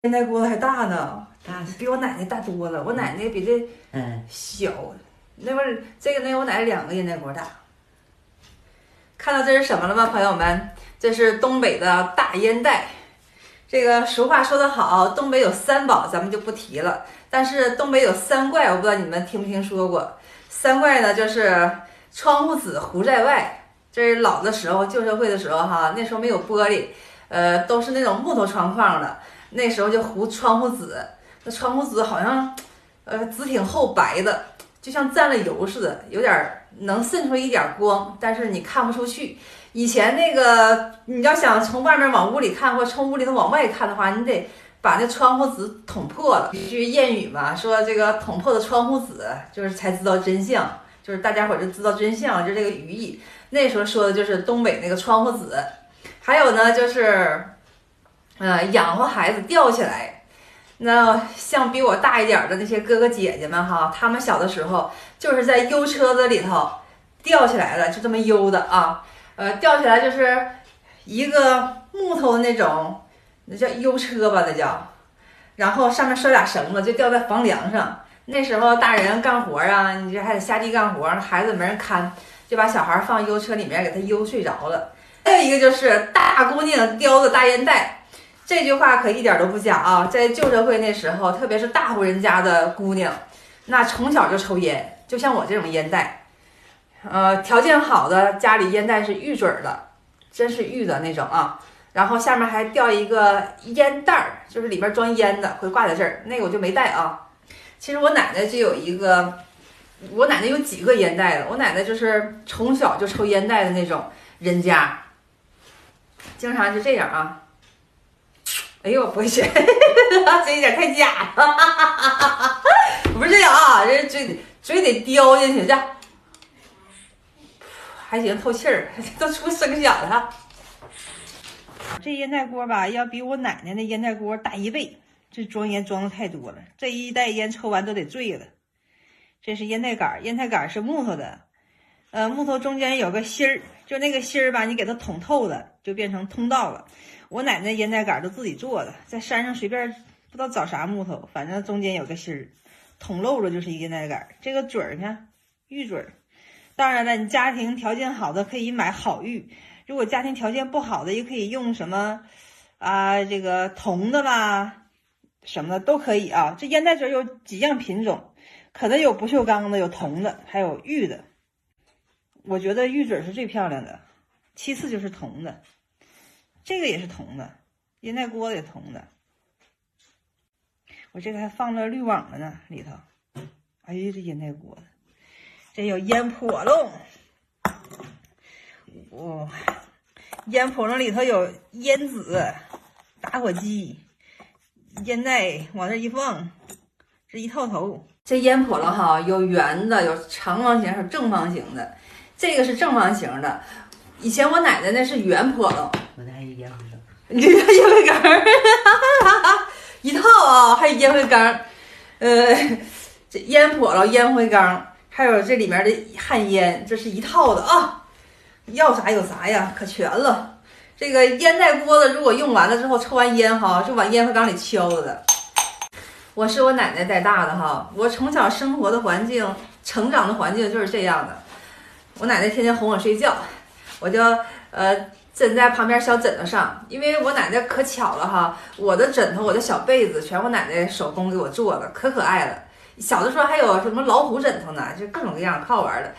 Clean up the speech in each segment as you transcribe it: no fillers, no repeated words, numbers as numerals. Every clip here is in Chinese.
烟袋锅子还大呢，大比我奶奶大多了。我奶奶比这小，那会儿这个我奶奶2个烟袋锅大。看到这是什么了吗，朋友们？这是东北的大烟袋。这个俗话说得好，东北有3宝，咱们就不提了。但是东北有3怪，我不知道你们听没听说过。3怪呢，就是窗户纸糊在外。这是老的时候，旧社会的时候哈，那时候没有玻璃，都是那种木头窗框的。那时候就糊窗户纸，那窗户纸好像，纸挺厚白的，就像蘸了油似的，有点能渗出一点光，但是你看不出去。以前那个你要想从外面往屋里看，或从屋里头往外看的话，你得把那窗户纸捅破了。一句谚语嘛，说这个捅破的窗户纸，就是才知道真相，就是大家伙就知道真相，就这个寓意。那时候说的就是东北那个窗户纸。还有呢，就是养活孩子吊起来。那像比我大一点的那些哥哥姐姐们哈，他们小的时候就是在悠车子里头吊起来了，就这么悠的啊。吊起来就是一个木头的那种，那叫悠车吧，那叫。然后上面拴俩绳子，就吊在房梁上。那时候大人干活啊，你这还得下地干活，孩子没人看，就把小孩放悠车里面给他悠睡着了。还有一个就是大姑娘叼着大烟袋，这句话可一点都不假啊！在旧社会那时候，特别是大户人家的姑娘，那从小就抽烟，就像我这种烟袋，条件好的家里烟袋是玉嘴的，真是玉的那种啊。然后下面还吊一个烟袋儿，就是里边装烟的，会挂在这儿。那个我就没带啊。其实我奶奶就有一个，我奶奶有几个烟袋的。我奶奶就是从小就抽烟袋的那种人家，经常就这样啊。哎呦，不会学，这有点太假了，不是这样啊，这嘴得叼进去，这样还行，透气儿，都出声响了。这烟袋锅吧，要比我奶奶那烟袋锅大1倍，这装烟装的太多了，这一袋烟抽完都得醉了。这是烟袋杆，烟袋杆是木头的，木头中间有个芯儿，就那个芯儿吧，你给它捅透了，就变成通道了。我奶奶烟袋杆都自己做的，在山上随便不知道找啥木头，反正中间有个芯儿，捅漏了就是一个烟袋杆。这个嘴儿呢，玉嘴儿。当然了，你家庭条件好的可以买好玉，如果家庭条件不好的，也可以用什么这个铜的啦，什么的都可以啊。这烟袋嘴有几样品种，可能有不锈钢的，有铜的，还有玉的。我觉得玉嘴是最漂亮的，其次就是铜的。这个也是铜的，烟袋锅也铜的。我这个还放了滤网了呢，里头。哎呀，这烟袋锅子，这有烟笸箩。烟笸箩里头有烟纸、打火机、烟袋，往这一放，这一套头。这烟笸箩哈，有圆的，有长方形，有正方形的。这个是正方形的。以前我奶奶那是圆笸箩。我那还有烟灰缸，烟灰缸一套啊，还有烟灰缸，这烟笸箩、烟灰缸，还有这里面的旱烟，这是一套的啊，要啥有啥呀，可全了。这个烟袋锅子如果用完了之后，抽完烟哈，就往烟灰缸里敲了的。我是我奶奶带大的哈，我从小生活的环境、成长的环境就是这样的。我奶奶天天哄我睡觉，我就枕在旁边小枕头上，因为我奶奶可巧了哈，我的枕头、我的小被子全我奶奶手工给我做的，可可爱了。小的时候还有什么老虎枕头呢，就各种各样好玩的。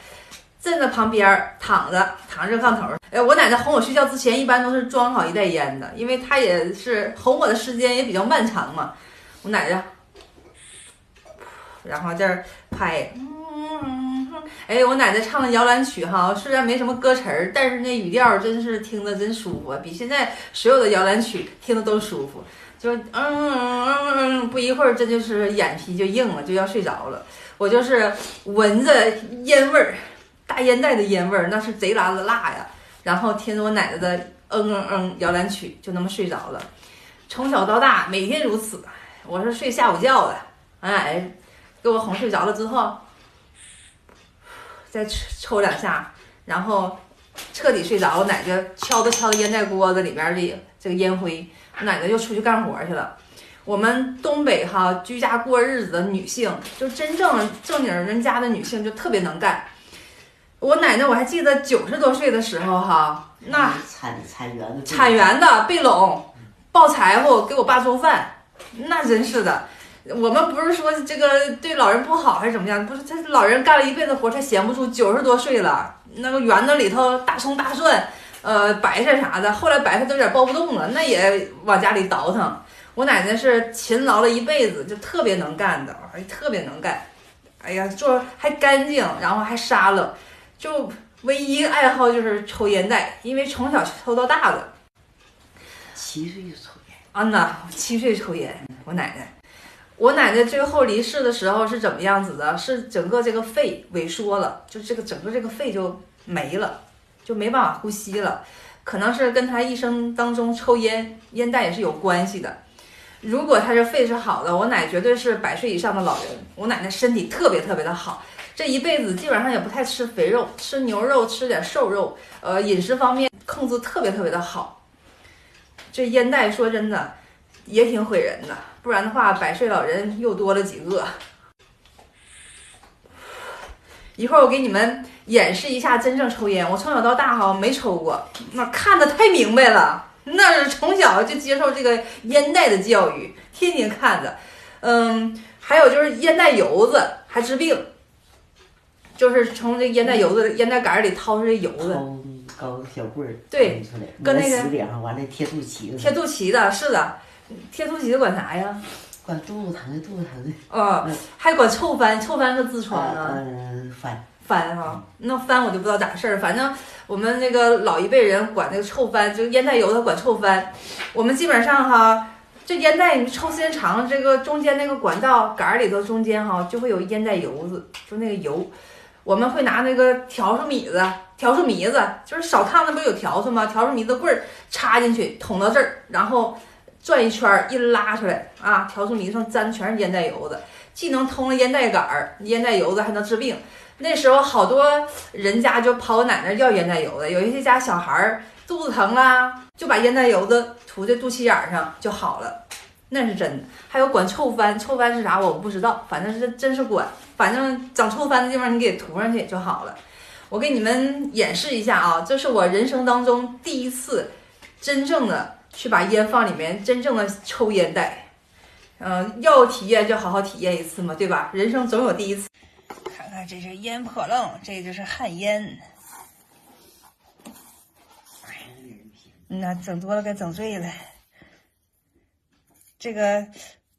枕在旁边躺着热炕头。我奶奶哄我睡觉之前，一般都是装好一袋烟的，因为她也是哄我的时间也比较漫长嘛。我奶奶，然后这儿拍。我奶奶唱的摇篮曲哈，虽然没什么歌词儿，但是那语调真是听得真舒服，比现在所有的摇篮曲听得都舒服。就不一会儿这就是眼皮就硬了，就要睡着了。我就是闻着烟味儿，大烟袋的烟味儿，那是贼拉的辣呀。然后听着我奶奶的摇篮曲，就那么睡着了。从小到大每天如此，我是睡下午觉的。给我哄睡着了之后，再抽2下，然后彻底睡着。我奶奶敲着烟袋锅子里边的这个烟灰，我奶奶又出去干活去了。我们东北哈居家过日子的女性，就真正正经人家的女性就特别能干。我奶奶我还记得90多岁的时候哈，那产园的背垄抱柴火给我爸做饭，那真是的。我们不是说这个对老人不好还是怎么样，不是，他老人干了一辈子活，他闲不住，90多岁了，那个园子里头大葱大蒜，白菜啥的，后来白菜都有点抱不动了，那也往家里倒腾。我奶奶是勤劳了一辈子，就特别能干的，特别能干。哎呀，做还干净，然后还沙冷，就唯一一个爱好就是抽烟袋，因为从小抽到大的。7岁就抽烟。呐，7岁抽烟，我奶奶。我奶奶最后离世的时候是怎么样子的？是整个这个肺萎缩了，就这个整个这个肺就没了，就没办法呼吸了。可能是跟她一生当中抽烟袋也是有关系的。如果她这肺是好的，我奶绝对是100岁以上的老人。我奶奶身体特别特别的好，这一辈子基本上也不太吃肥肉，吃牛肉，吃点瘦肉，饮食方面控制特别特别的好。这烟袋说真的也挺毁人的。不然的话，100岁老人又多了几个。一会儿我给你们演示一下真正抽烟。我从小到大哈没抽过，那看得太明白了，那是从小就接受这个烟袋的教育，天天看着。还有就是烟袋油子还治病，就是从这烟袋油子、烟袋杆里掏出这油子，搞个小棍儿，对，跟那个完了贴肚脐的，贴肚脐的，是的。贴肚脐管啥呀？管肚子疼的。还管臭翻，臭翻是痔疮啊。翻哈，那翻我就不知道咋事儿。反正我们那个老一辈人管那个臭翻，就烟袋油它管臭翻。我们基本上哈，这烟袋你抽时间长，这个中间那个管道杆里头中间哈就会有烟袋油子，就那个油。我们会拿那个笤帚糜子，就是烧炕那不有笤帚吗？笤帚糜子棍儿插进去，捅到这儿，然后转一圈一拉出来啊，笤帚糜上沾全是烟袋油子，既能通了烟袋杆儿，烟袋油子还能治病。那时候好多人家就跑我奶奶要烟袋油子，有一些家小孩儿肚子疼啦，就把烟袋油子涂在肚脐眼上就好了，那是真的。还有管臭翻，臭翻是啥我不知道，反正是真是管，反正长臭翻的地方你给涂上去就好了。我给你们演示一下啊，这是我人生当中第一次真正的去把烟放里面，真正的抽烟袋。要体验就好好体验一次嘛，对吧？人生总有第一次。看看这是烟破楞，这就是旱烟。那整多了该整醉了。这个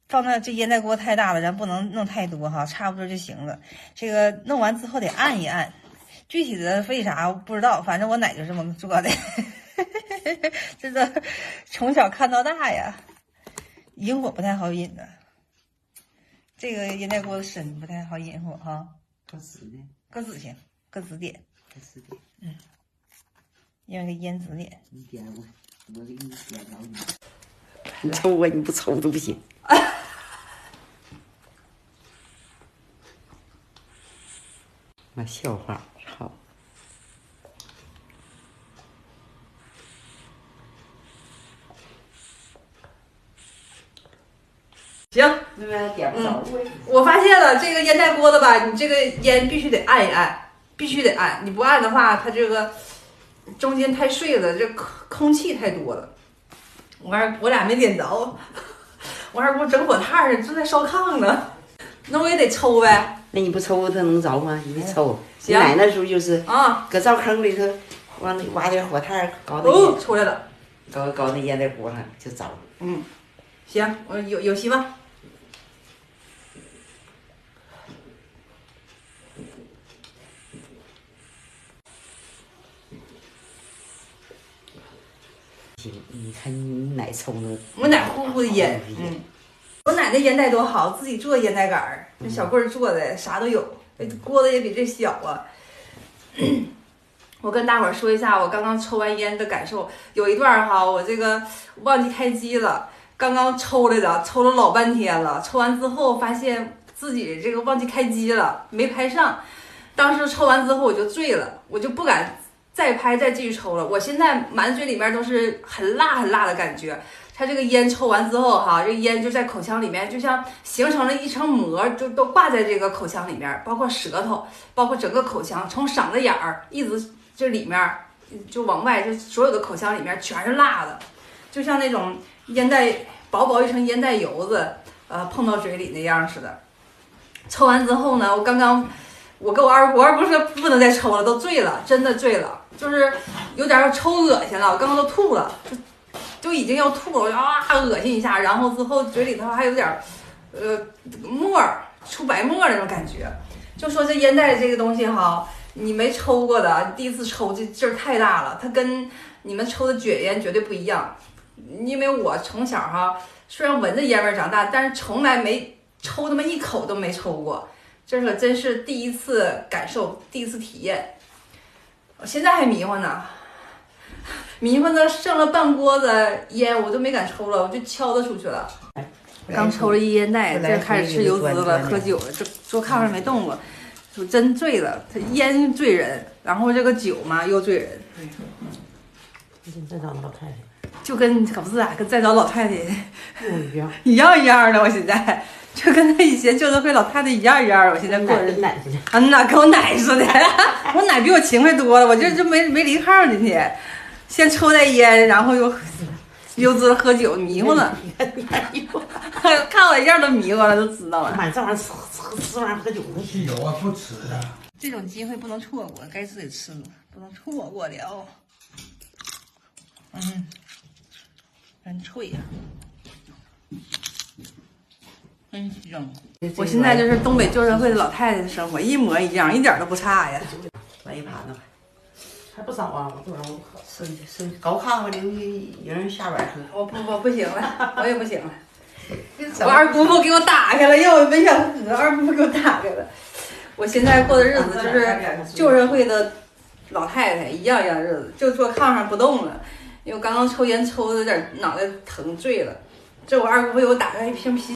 放那这烟袋锅太大了，咱不能弄太多哈，差不多就行了。这个弄完之后得按一按，具体的为啥不知道，反正我奶就这么做的。这个从小看到大呀。引火不太好引的，这个烟袋锅的深不太好引火哈。搁紫的，搁紫行，搁紫点，用个烟紫点。你点我给你点着你。你抽我，你不抽都不行。那笑话，好。行，点不着。我发现了，这个烟袋锅子吧，你这个烟必须得按一按，必须得按。你不按的话，它这个中间太碎了，这空气太多了。我俩没点着，我还不整火炭呢，正在烧炕呢。那我也得抽呗。那你不抽它能着吗？你得抽。行。你奶那时候就是啊，搁灶坑里头往里挖点火炭，搞那出来了，搞那烟袋锅上就着。行，我有希望。你看你奶抽的，我奶呼呼的烟，我奶奶烟袋多好，自己做烟袋杆儿，那小棍儿做的啥都有，锅子也比这小啊。我跟大伙儿说一下我刚刚抽完烟的感受，有一段哈，我这个忘记开机了，刚刚抽来的，抽了老半天了，抽完之后发现自己这个忘记开机了，没拍上。当时抽完之后我就醉了，我就不敢再拍再继续抽了。我现在满嘴里面都是很辣很辣的感觉，它这个烟抽完之后哈，这烟就在口腔里面，就像形成了一层膜，就都挂在这个口腔里面，包括舌头，包括整个口腔，从嗓子眼儿一直这里面就往外，就所有的口腔里面全是辣的，就像那种烟袋薄薄一层烟袋油子，碰到嘴里那样似的。抽完之后呢，我跟我二姑说不能再抽了，都醉了，真的醉了，就是有点抽恶心了，我刚刚都吐了，就已经要吐了，我就恶心一下，然后之后嘴里头还有点沫儿出白沫那种感觉。就说这烟袋这个东西哈，你没抽过的，第一次抽这劲儿太大了，它跟你们抽的卷烟绝对不一样。因为我从小哈，虽然闻着烟味长大，但是从来没抽那么一口都没抽过，这可真是第一次感受，第一次体验。我现在还迷糊呢，迷糊的剩了半锅子烟，我都没敢抽了，我就敲它出去了。刚抽了一烟袋，这开始吃油滋了，喝酒了，这坐炕上没动过，就真醉了。它烟醉人，然后这个酒嘛又醉人。再找老太太，就跟可不是啊，跟再找老太太一样一样的。我现在就跟那以前旧社会老太太一样的。我现在过着奶似的，那跟我奶似的。我奶比我勤快多了，我这就没离炕今天，先抽袋烟，然后又滋喝酒，迷糊了。看我一样都迷糊了，都知道了。妈，这玩意儿吃完喝酒的。汽油啊，不吃的。这种机会不能错过，该吃得吃，不能错过了。真脆呀！真香。我现在就是东北旧社会的老太太的生活，一模一样，一点都不差呀。来一盘子，还不少啊！我这玩意儿我剩高炕吧，留一人下边喝。我不行了，我也不行了。我二姑父给我打开了，要我没想喝，二姑父给我打开了。我现在过的日子就是旧社会的老太太一样日子，就坐炕上不动了。因为我刚刚抽烟抽的有点脑袋疼醉了，这我二姑父给我打开一瓶啤酒。